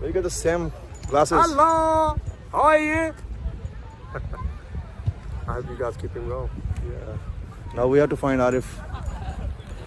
We got the same glasses. Hello. How are you? I hope you guys keep him well. Yeah. Now we have to find Arif.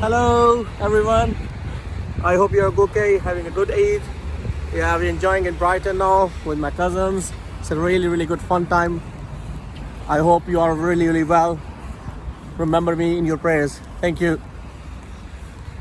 Hello everyone. I hope you're okay, having a good Eid. Yeah, we're enjoying in Brighton now with my cousins. It's a really good fun time. I hope you are really well. Remember me in your prayers. Thank you.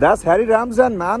That's Harry Ramzan, man.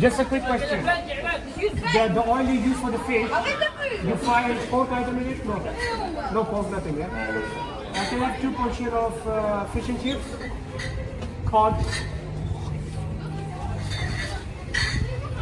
Just a quick question. The oil you use for the fish, you fry pork item in it? No. No pork, nothing, yeah? I can have 2 portions of fish and chips, cod.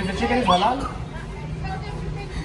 If the chicken is halal,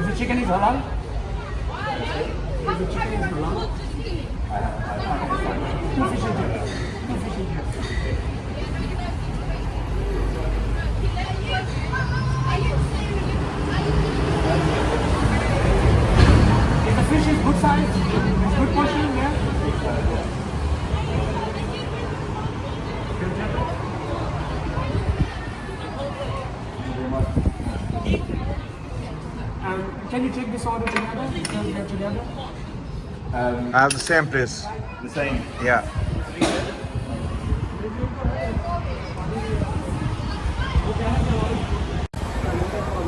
if the chicken is halal, if the chicken is halal, 2 fish and chips. 2 fish and chips. If the fish is good size, it's good portion, yeah? Can you take this order together? Can we get together? I have the same please. The same. Yeah.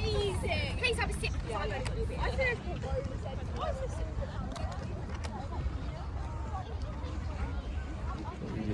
Amazing. Please have a sip.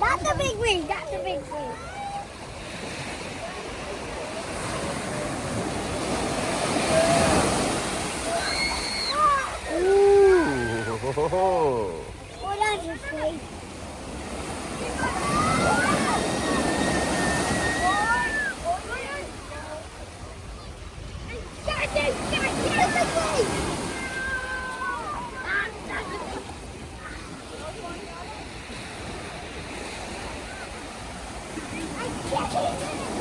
That's a big wing. That's a big wing. Oh, that's just crazy. I can't.